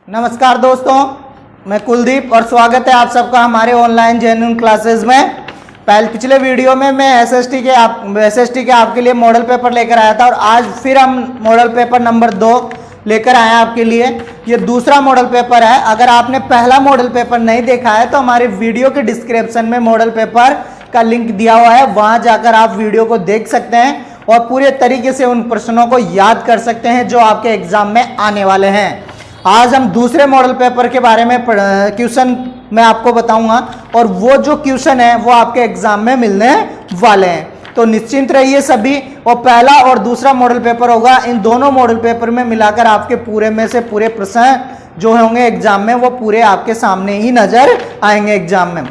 नमस्कार दोस्तों, मैं कुलदीप और स्वागत है आप सबका हमारे ऑनलाइन जेन्युइन क्लासेस में। पिछले वीडियो में मैं एसएसटी के आपके लिए मॉडल पेपर लेकर आया था और आज फिर हम मॉडल पेपर नंबर 2 लेकर आए हैं आपके लिए। ये दूसरा मॉडल पेपर है। अगर आपने पहला मॉडल पेपर नहीं देखा है तो हमारे वीडियो के डिस्क्रिप्शन में मॉडल पेपर का लिंक दिया हुआ है, वहां जाकर आप वीडियो को देख सकते हैं और पूरे तरीके से उन प्रश्नों को याद कर सकते हैं जो आपके एग्जाम में आने वाले हैं। आज हम दूसरे मॉडल पेपर के बारे में क्वेश्चन मैं आपको बताऊंगा और वो जो क्वेश्चन है वो आपके एग्जाम में मिलने वाले हैं, तो निश्चिंत रहिए सभी। और पहला और दूसरा मॉडल पेपर होगा, इन दोनों मॉडल पेपर में मिलाकर आपके पूरे में से पूरे प्रश्न जो होंगे एग्जाम में वो पूरे आपके सामने ही नजर आएंगे एग्जाम में।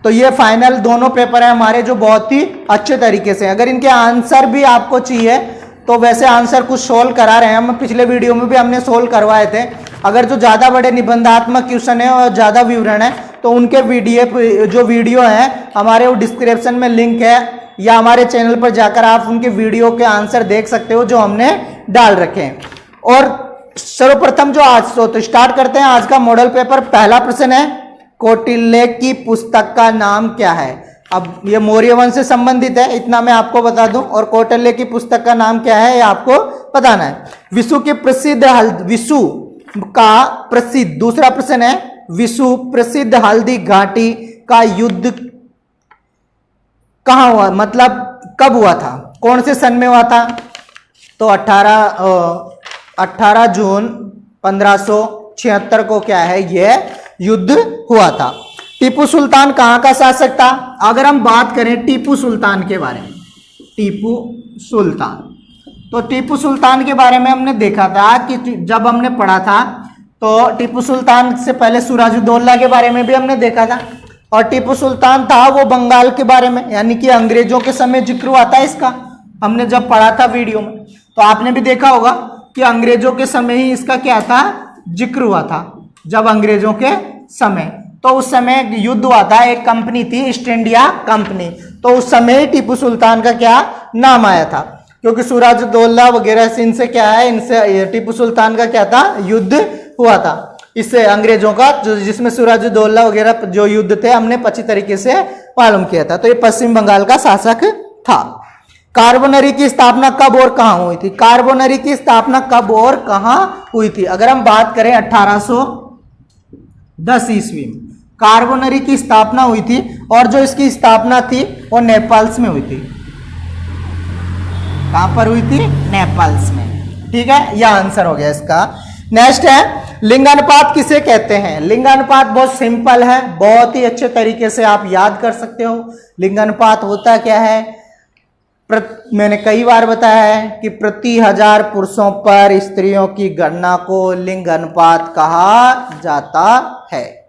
तो ये फाइनल दोनों पेपर है हमारे जो बहुत ही अच्छे तरीके से, अगर इनके आंसर भी आपको चाहिए तो वैसे आंसर कुछ सोल्व करा रहे हैं हम, पिछले वीडियो में भी हमने सोल्व करवाए थे। अगर जो ज़्यादा बड़े निबंधात्मक क्वेश्चन है और ज़्यादा विवरण है तो उनके वीडियो हैं हमारे वो डिस्क्रिप्शन में लिंक है, या हमारे चैनल पर जाकर आप उनके वीडियो के आंसर देख सकते हो जो हमने डाल रखे हैं। और सर्वप्रथम जो आज तो स्टार्ट करते हैं आज का मॉडल पेपर। पहला प्रश्न है, कौटिल्य की पुस्तक का नाम क्या है? अब ये मौर्य वंश से संबंधित है, इतना मैं आपको बता दूं। और कौटिल्य की पुस्तक का नाम क्या है ये आपको बताना है। विशु की प्रसिद्ध दूसरा प्रश्न है, विशु प्रसिद्ध हल्दी घाटी का युद्ध कहां हुआ, मतलब कब हुआ था, कौन से सन में हुआ था? तो 18 जून 1576 को क्या है ये युद्ध हुआ था। टीपू सुल्तान कहां का शासक था? अगर हम बात करें टीपू सुल्तान के बारे में, टीपू सुल्तान, तो टीपू सुल्तान के बारे में हमने देखा था कि जब हमने पढ़ा था तो टीपू सुल्तान से पहले सिराजुद्दौला के बारे में भी हमने देखा था। और टीपू सुल्तान था वो बंगाल के बारे में, यानी कि अंग्रेजों के समय जिक्र हुआ था इसका, हमने जब पढ़ा था वीडियो में। तो आपने भी देखा होगा कि अंग्रेजों के समय ही इसका क्या था, जिक्र हुआ था। जब अंग्रेजों के समय, तो उस समय युद्ध हुआ था, एक कंपनी थी ईस्ट इंडिया कंपनी, तो उस समय टीपू सुल्तान का क्या नाम आया था, क्योंकि सिराजुद्दौला वगैरह इनसे क्या है, इनसे टीपू सुल्तान का क्या था, युद्ध हुआ था इससे अंग्रेजों का, जिसमें सिराजुद्दौला वगैरह जो युद्ध थे हमने अच्छी तरीके से मालूम किया था। तो ये पश्चिम बंगाल का शासक था। कार्बोनरी की स्थापना कब और कहां हुई थी? कार्बोनरी की स्थापना कब और कहां हुई थी? अगर हम बात करें 1810 ईस्वी में कार्बोनरी की स्थापना हुई थी, और जो इसकी स्थापना थी वो नेपाल्स में हुई थी। कहां पर हुई थी? नेपाल्स में। ठीक है, यह आंसर हो गया इसका। नेक्स्ट है, लिंगानुपात किसे कहते हैं? लिंगानुपात बहुत सिंपल है, बहुत ही अच्छे तरीके से आप याद कर सकते हो। लिंगानुपात होता क्या है? मैंने कई बार बताया है कि प्रति 1000 पुरुषों पर स्त्रियों की गणना को लिंगानुपात कहा जाता है।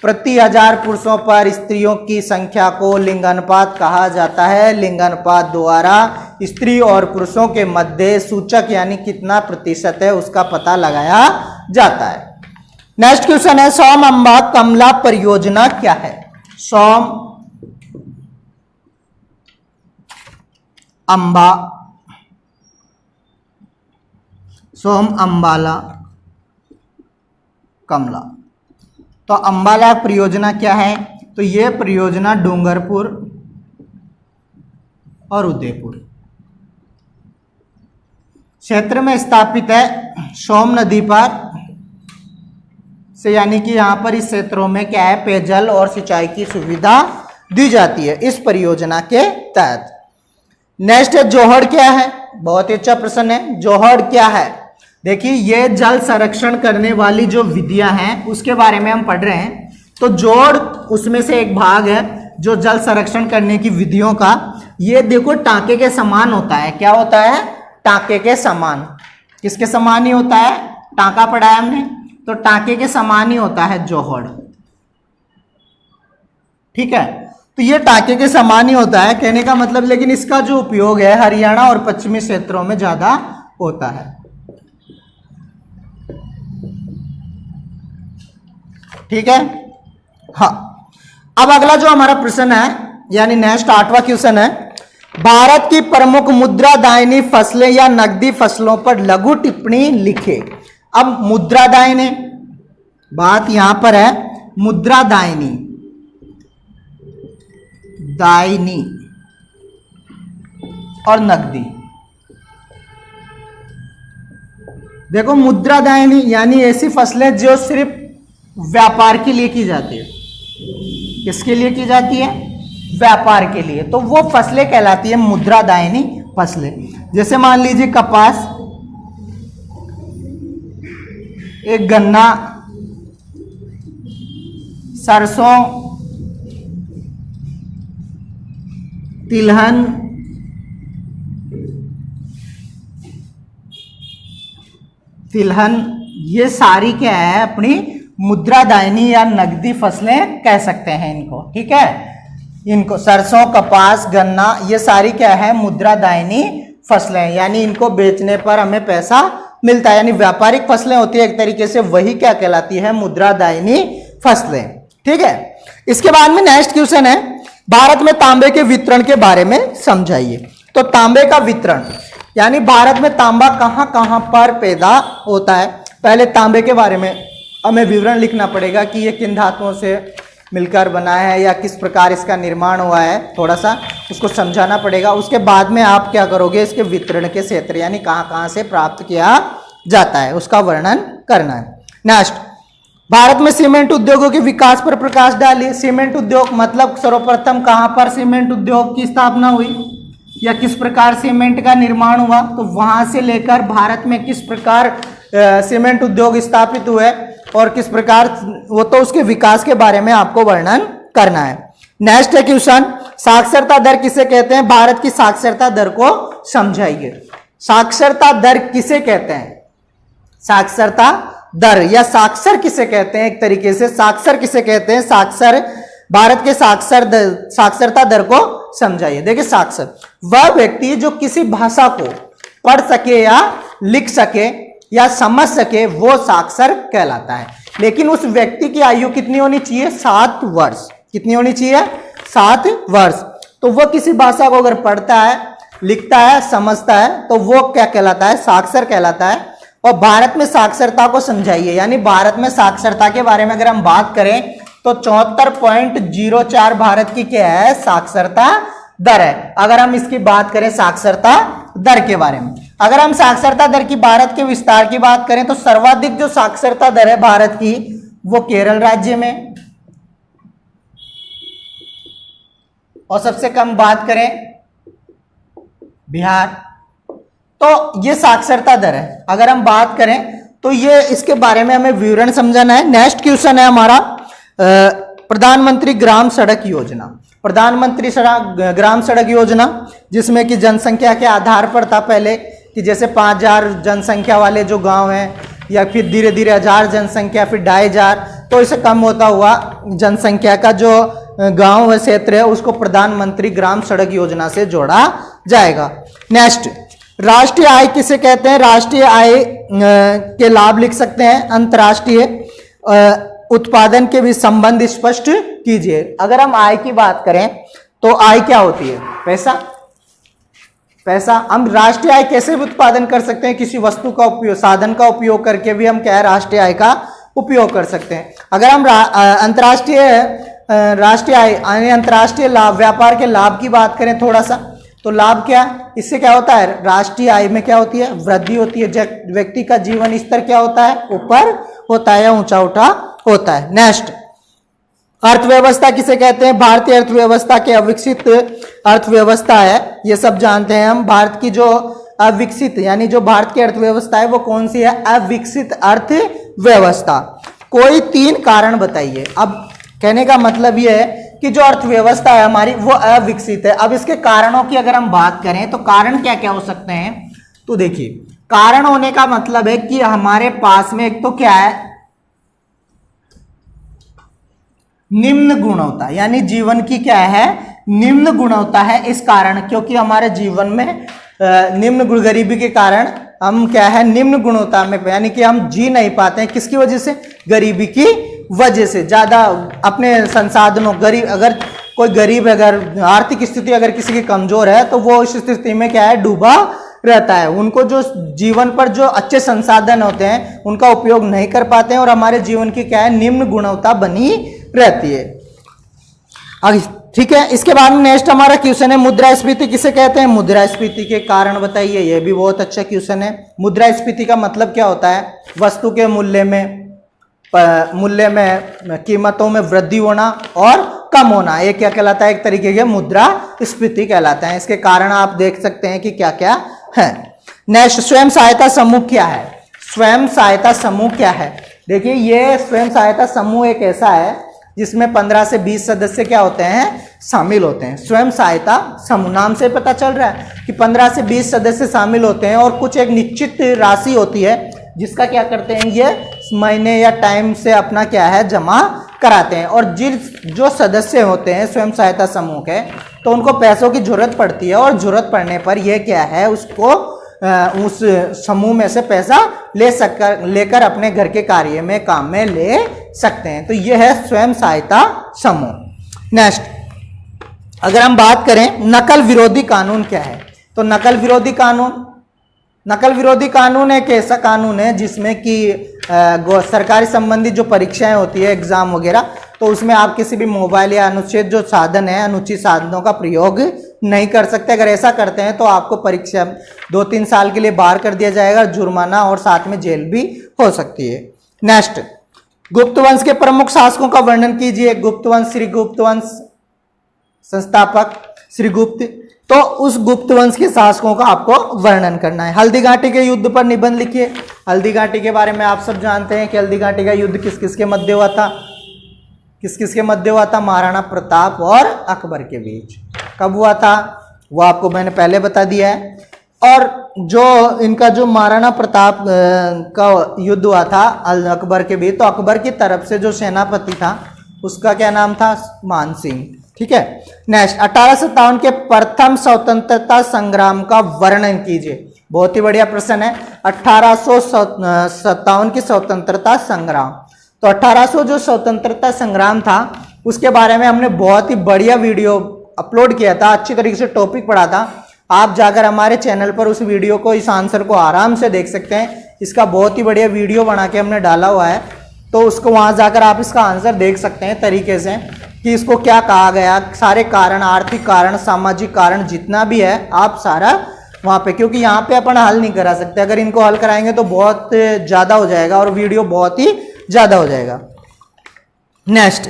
प्रति 1000 पुरुषों पर स्त्रियों की संख्या को लिंगानुपात कहा जाता है। लिंगानुपात द्वारा स्त्री और पुरुषों के मध्य सूचक यानी कितना प्रतिशत है उसका पता लगाया जाता है। नेक्स्ट क्वेश्चन है, सोम अंबा कमला परियोजना क्या है? सोम अंबाला कमला, तो अंबाला परियोजना क्या है? तो यह परियोजना डूंगरपुर और उदयपुर क्षेत्र में स्थापित है, सोम नदी पर से, यानी कि यहां पर इस क्षेत्रों में क्या है, पेयजल और सिंचाई की सुविधा दी जाती है इस परियोजना के तहत। नेक्स्ट है, जोहड़ क्या है? बहुत ही अच्छा प्रश्न है। जोहड़ क्या है? देखिए, ये जल संरक्षण करने वाली जो विधियां हैं उसके बारे में हम पढ़ रहे हैं। तो जोड़ उसमें से एक भाग है जो जल संरक्षण करने की विधियों का। ये देखो टांके के समान होता है। क्या होता है? टांके के समान। किसके समान ही होता है? टांका पढ़ा है हमने, तो टांके के समान ही होता है जोहड़। ठीक है, तो ये टांके के समान ही होता है कहने का मतलब, लेकिन इसका जो उपयोग है हरियाणा और पश्चिमी क्षेत्रों में ज्यादा होता है। ठीक है, हाँ। अब अगला जो हमारा प्रश्न है, यानी नेक्स्ट 8वां क्वेश्चन है, भारत की प्रमुख मुद्रा दायनी फसलें या नकदी फसलों पर लघु टिप्पणी लिखे। अब मुद्रादायनी, बात यहां पर है मुद्रादायनी, दायनी और नकदी। देखो मुद्रादायनी यानी ऐसी फसलें जो सिर्फ व्यापार के लिए की जाती है। किसके लिए की जाती है? व्यापार के लिए। तो वो फसलें कहलाती है मुद्रादायनी फसलें। जैसे मान लीजिए कपास, एक गन्ना, सरसों, तिलहन, ये सारी क्या है? अपनी मुद्रादायनी या नकदी फसलें कह सकते हैं इनको। ठीक है, इनको सरसों, कपास, गन्ना, ये सारी क्या है? मुद्रादायनी फसलें, यानी इनको बेचने पर हमें पैसा मिलता है, यानी व्यापारिक फसलें होती है एक तरीके से, वही क्या कहलाती है? मुद्रादायनी फसलें। ठीक है, इसके बाद में नेक्स्ट क्वेश्चन है, भारत में तांबे के वितरण के बारे में समझाइए। तो तांबे का वितरण यानी भारत में तांबा कहां कहां पर पैदा होता है। पहले तांबे के बारे में हमें विवरण लिखना पड़ेगा कि ये किन धातुओं से मिलकर बना है या किस प्रकार इसका निर्माण हुआ है, थोड़ा सा उसको समझाना पड़ेगा। उसके बाद में आप क्या करोगे? इसके वितरण के क्षेत्र यानी कहां कहां से प्राप्त किया जाता है उसका वर्णन करना है। नेक्स्ट, भारत में सीमेंट उद्योगों के विकास पर प्रकाश डालिए। सीमेंट उद्योग मतलब सर्वप्रथम कहां पर सीमेंट उद्योग की स्थापना हुई या किस प्रकार सीमेंट का निर्माण हुआ, तो वहां से लेकर भारत में किस प्रकार सीमेंट उद्योग स्थापित हुए और किस प्रकार, वो तो उसके विकास के बारे में आपको वर्णन करना है। नेक्स्ट है क्वेश्चन, साक्षरता दर किसे कहते हैं? भारत की साक्षरता दर को समझाइए। साक्षरता दर किसे कहते हैं? साक्षरता दर या साक्षर किसे कहते हैं? एक तरीके से साक्षर किसे कहते हैं? साक्षर, भारत के साक्षरता दर को समझाइए। देखिए, साक्षर वह व्यक्ति जो किसी भाषा को पढ़ सके या लिख सके या समझ सके, वो साक्षर कहलाता है। लेकिन उस व्यक्ति की आयु कितनी होनी चाहिए? 7 वर्ष। कितनी होनी चाहिए? 7 वर्ष। तो वो किसी भाषा को अगर पढ़ता है, लिखता है, समझता है, तो वो क्या कहलाता है? साक्षर कहलाता है। और भारत में साक्षरता को समझाइए, यानी भारत में साक्षरता के बारे में अगर हम बात करें तो 74.04 भारत की क्या है? साक्षरता दर है। अगर हम इसकी बात करें साक्षरता दर के बारे में, अगर हम साक्षरता दर की भारत के विस्तार की बात करें तो सर्वाधिक जो साक्षरता दर है भारत की, वो केरल राज्य में, और सबसे कम बात करें बिहार। तो ये साक्षरता दर है। अगर हम बात करें तो ये इसके बारे में हमें विवरण समझना है। नेक्स्ट क्वेश्चन है हमारा प्रधानमंत्री ग्राम सड़क योजना। प्रधानमंत्री ग्राम सड़क योजना, जिसमें कि जनसंख्या के आधार पर था पहले कि जैसे 5000 जनसंख्या वाले जो गांव हैं, या फिर धीरे धीरे 1000 जनसंख्या, फिर 2500, तो इसे कम होता हुआ जनसंख्या का जो गांव क्षेत्र है उसको प्रधानमंत्री ग्राम सड़क योजना से जोड़ा जाएगा। नेक्स्ट, राष्ट्रीय आय किसे कहते हैं? राष्ट्रीय आय के लाभ लिख सकते हैं। अंतर्राष्ट्रीय उत्पादन के भी संबंध स्पष्ट कीजिए। अगर हम आय की बात करें तो आय क्या होती है? पैसा। पैसा। हम राष्ट्रीय आय कैसे भी उत्पादन कर सकते हैं? किसी वस्तु का उपयोग, साधन का उपयोग करके भी हम क्या है? राष्ट्रीय आय का उपयोग कर सकते हैं। अगर हम राष्ट्रीय आय अंतर्राष्ट्रीय लाभ, व्यापार के लाभ की बात करें थोड़ा सा, तो लाभ क्या? इससे क्या होता है? राष्ट्रीय आय में क्या होती है? वृद्धि होती है। व्यक्ति का जीवन स्तर क्या होता है? ऊपर होता है या ऊंचा उठा होता है। नेक्स्ट, अर्थव्यवस्था किसे कहते हैं? भारतीय अर्थव्यवस्था के अविकसित अर्थव्यवस्था है, ये सब जानते हैं हम। भारत की जो अविकसित यानी जो भारत की अर्थव्यवस्था है वो कौन सी है? अविकसित अर्थव्यवस्था। कोई 3 कारण बताइए। अब कहने का मतलब ये है कि जो अर्थव्यवस्था है हमारी वो अविकसित है। अब इसके कारणों की अगर हम बात करें तो कारण क्या क्या हो सकते हैं? तो देखिए, कारण होने का मतलब है कि हमारे पास में एक तो क्या है? निम्न गुणवत्ता, यानी जीवन की क्या है? निम्न गुणवत्ता है। इस कारण, क्योंकि हमारे जीवन में निम्न गरीबी के कारण हम क्या है? निम्न गुणवत्ता में, यानी कि हम जी नहीं पाते हैं। किसकी वजह से? गरीबी की वजह से। ज्यादा अपने संसाधनों, गरीब, अगर कोई गरीब, अगर आर्थिक स्थिति अगर किसी की कमजोर है तो वो इस स्थिति में क्या है? डूबा रहता है। उनको जो जीवन पर जो अच्छे संसाधन होते हैं उनका उपयोग नहीं कर पाते हैं और हमारे जीवन की क्या है, निम्न गुणवत्ता बनी रहती है। ठीक है, इसके बाद में नेक्स्ट हमारा क्वेश्चन है मुद्रास्फीति किसे कहते हैं? मुद्रास्फीति के कारण बताइए। यह भी बहुत अच्छा क्वेश्चन है। मुद्रास्फीति का मतलब क्या होता है? वस्तु के मूल्य में कीमतों में वृद्धि होना और कम होना, ये क्या कहलाता है? एक तरीके के मुद्रास्फीति कहलाता है। इसके कारण आप देख सकते हैं कि क्या क्या है। नेक्स्ट, स्वयं सहायता समूह क्या है? स्वयं सहायता समूह क्या है? देखिए, ये स्वयं सहायता समूह एक ऐसा है जिसमें 15 से 20 सदस्य क्या होते हैं? शामिल होते हैं। स्वयं सहायता समूह, नाम से पता चल रहा है कि 15 से 20 सदस्य शामिल होते हैं और कुछ एक निश्चित राशि होती है जिसका क्या करते हैं, ये महीने या टाइम से अपना क्या है, जमा कराते हैं। और जो सदस्य होते हैं स्वयं सहायता समूह के, तो उनको पैसों की जरूरत पड़ती है और जरूरत पड़ने पर ये क्या है, उसको उस समूह में से पैसा लेकर अपने घर के कार्य में, काम में ले सकते हैं। तो ये है स्वयं सहायता समूह। नेक्स्ट, अगर हम बात करें नकल विरोधी कानून क्या है, तो नकल विरोधी कानून एक ऐसा कानून है जिसमें कि सरकारी संबंधित जो परीक्षाएं होती है, एग्जाम वगैरह, तो उसमें आप किसी भी मोबाइल या अनुचित जो साधन है, अनुचित साधनों का प्रयोग नहीं कर सकते। अगर ऐसा करते हैं तो आपको परीक्षा 2-3 साल के लिए बाहर कर दिया जाएगा, जुर्माना और साथ में जेल भी हो सकती है। नेक्स्ट, गुप्त वंश के प्रमुख शासकों का वर्णन कीजिए। गुप्त वंश, श्री गुप्त वंश, संस्थापक श्री गुप्त, तो उस गुप्त वंश के शासकों का आपको वर्णन करना है। हल्दी घाटी के युद्ध पर निबंध लिखिए। हल्दी घाटी के बारे में आप सब जानते हैं कि हल्दी घाटी का युद्ध किस किस के मध्य हुआ था? किस किस के मध्य हुआ था? महाराणा प्रताप और अकबर के बीच। कब हुआ था वो आपको मैंने पहले बता दिया है। और जो इनका जो महाराणा प्रताप का युद्ध हुआ था अकबर के बीच, तो अकबर की तरफ से जो सेनापति था उसका क्या नाम था? मान सिंह। ठीक है। नेक्स्ट, 1857 के प्रथम स्वतंत्रता संग्राम का वर्णन कीजिए। बहुत ही बढ़िया प्रश्न है। 1857 की स्वतंत्रता संग्राम, तो 1800 जो स्वतंत्रता संग्राम था उसके बारे में हमने बहुत ही बढ़िया वीडियो अपलोड किया था, अच्छी तरीके से टॉपिक पढ़ा था। आप जाकर हमारे चैनल पर उस वीडियो को, इस आंसर को आराम से देख सकते हैं। इसका बहुत ही बढ़िया वीडियो बना के हमने डाला हुआ है, तो उसको वहां जाकर आप इसका आंसर देख सकते हैं तरीके से कि इसको क्या कहा गया, सारे कारण, आर्थिक कारण, सामाजिक कारण जितना भी है आप सारा वहां पे, क्योंकि यहाँ पे अपन हल नहीं करा सकते। अगर इनको हल कराएंगे तो बहुत ज्यादा हो जाएगा और वीडियो बहुत ही ज्यादा हो जाएगा। नेक्स्ट,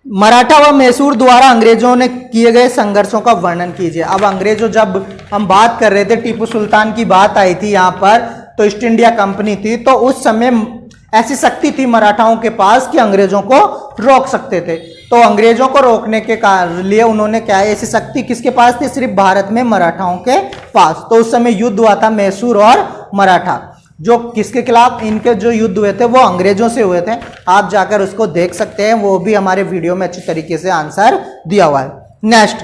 मराठा व मैसूर द्वारा अंग्रेजों ने किए गए संघर्षों का वर्णन कीजिए। अब अंग्रेजों, जब हम बात कर रहे थे, टीपू सुल्तान की बात आई थी यहाँ पर, तो ईस्ट इंडिया कंपनी थी, तो उस समय ऐसी शक्ति थी मराठाओं के पास कि अंग्रेजों को रोक सकते थे। तो अंग्रेजों को रोकने के लिए उन्होंने क्या है, ऐसी शक्ति किसके पास थी? सिर्फ भारत में मराठाओं के पास। तो उस समय युद्ध हुआ था मैसूर और मराठा, जो किसके खिलाफ? इनके जो युद्ध हुए थे वो अंग्रेजों से हुए थे। आप जाकर उसको देख सकते हैं, वो भी हमारे वीडियो में अच्छी तरीके से आंसर दिया हुआ है। नेक्स्ट,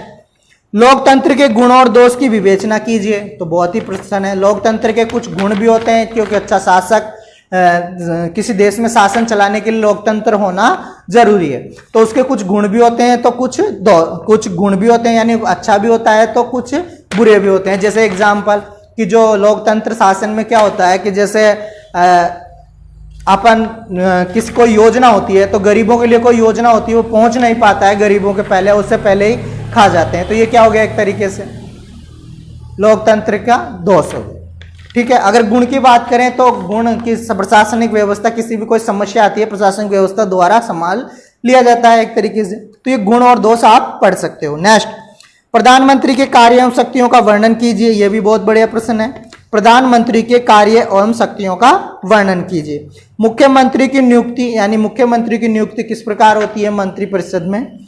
लोकतंत्र के गुण और दोष की विवेचना कीजिए। तो बहुत ही प्रश्न है। लोकतंत्र के कुछ गुण भी होते हैं, क्योंकि अच्छा शासक, किसी देश में शासन चलाने के लिए लोकतंत्र होना जरूरी है, तो उसके कुछ गुण भी होते हैं, तो कुछ गुण भी होते हैं, यानी अच्छा भी होता है तो कुछ बुरे भी होते हैं। जैसे एग्जाम्पल कि जो लोकतंत्र शासन में क्या होता है कि जैसे अपन किसी कोई योजना होती है, तो गरीबों के लिए कोई योजना होती है, वो पहुंच नहीं पाता है गरीबों के पहले, उससे पहले ही खा जाते हैं। तो ये क्या हो गया? एक तरीके से लोकतंत्र का दोष हो गया। ठीक है। अगर गुण की बात करें तो गुण की प्रशासनिक व्यवस्था, किसी भी कोई समस्या आती है प्रशासनिक व्यवस्था द्वारा संभाल लिया जाता है एक तरीके से। तो ये गुण और दोष आप पढ़ सकते हो। नेक्स्ट, प्रधानमंत्री के कार्य एवं शक्तियों का वर्णन कीजिए। यह भी बहुत बढ़िया प्रश्न है। प्रधानमंत्री के कार्य एवं शक्तियों का वर्णन कीजिए। मुख्यमंत्री की नियुक्ति, यानी मुख्यमंत्री की नियुक्ति किस प्रकार होती है मंत्रिपरिषद में?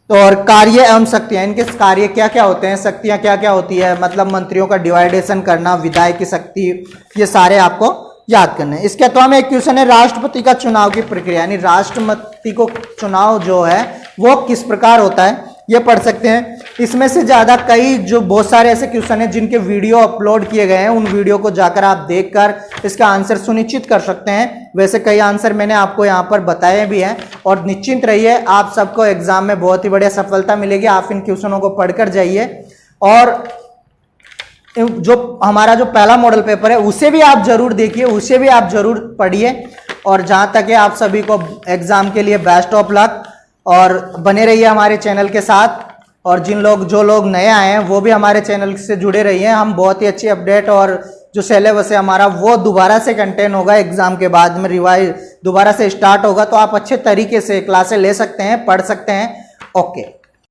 तो और कार्य एवं शक्तियां, इनके कार्य क्या क्या होते हैं, शक्तियां क्या क्या होती है, मतलब मंत्रियों का डिवाइडेशन करना, विधायक की शक्ति, ये सारे आपको याद करने हैं। इसके अलावा एक क्वेश्चन है राष्ट्रपति का चुनाव की प्रक्रिया, यानी राष्ट्रपति को चुनाव जो है वो किस प्रकार होता है, ये पढ़ सकते हैं। इसमें से ज्यादा कई जो बहुत सारे ऐसे क्वेश्चन हैं जिनके वीडियो अपलोड किए गए हैं, उन वीडियो को जाकर आप देखकर इसका आंसर सुनिश्चित कर सकते हैं। वैसे कई आंसर मैंने आपको यहाँ पर बताए भी हैं, और निश्चिंत रहिए, आप सबको एग्जाम में बहुत ही बढ़िया सफलता मिलेगी। आप इन क्वेश्चनों को पढ़कर जाइए और जो हमारा जो पहला मॉडल पेपर है उसे भी आप जरूर देखिए, उसे भी आप जरूर पढ़िए। और जहां तक है आप सभी को एग्जाम के लिए बेस्ट ऑफ लक, और बने रहिए हमारे चैनल के साथ। और जो लोग नए आए हैं वो भी हमारे चैनल से जुड़े रहिए। हम बहुत ही अच्छी अपडेट और जो सिलेबस है हमारा वो दोबारा से कंटेन होगा, एग्जाम के बाद में रिवाइज दोबारा से स्टार्ट होगा, तो आप अच्छे तरीके से क्लासेस ले सकते हैं, पढ़ सकते हैं। ओके।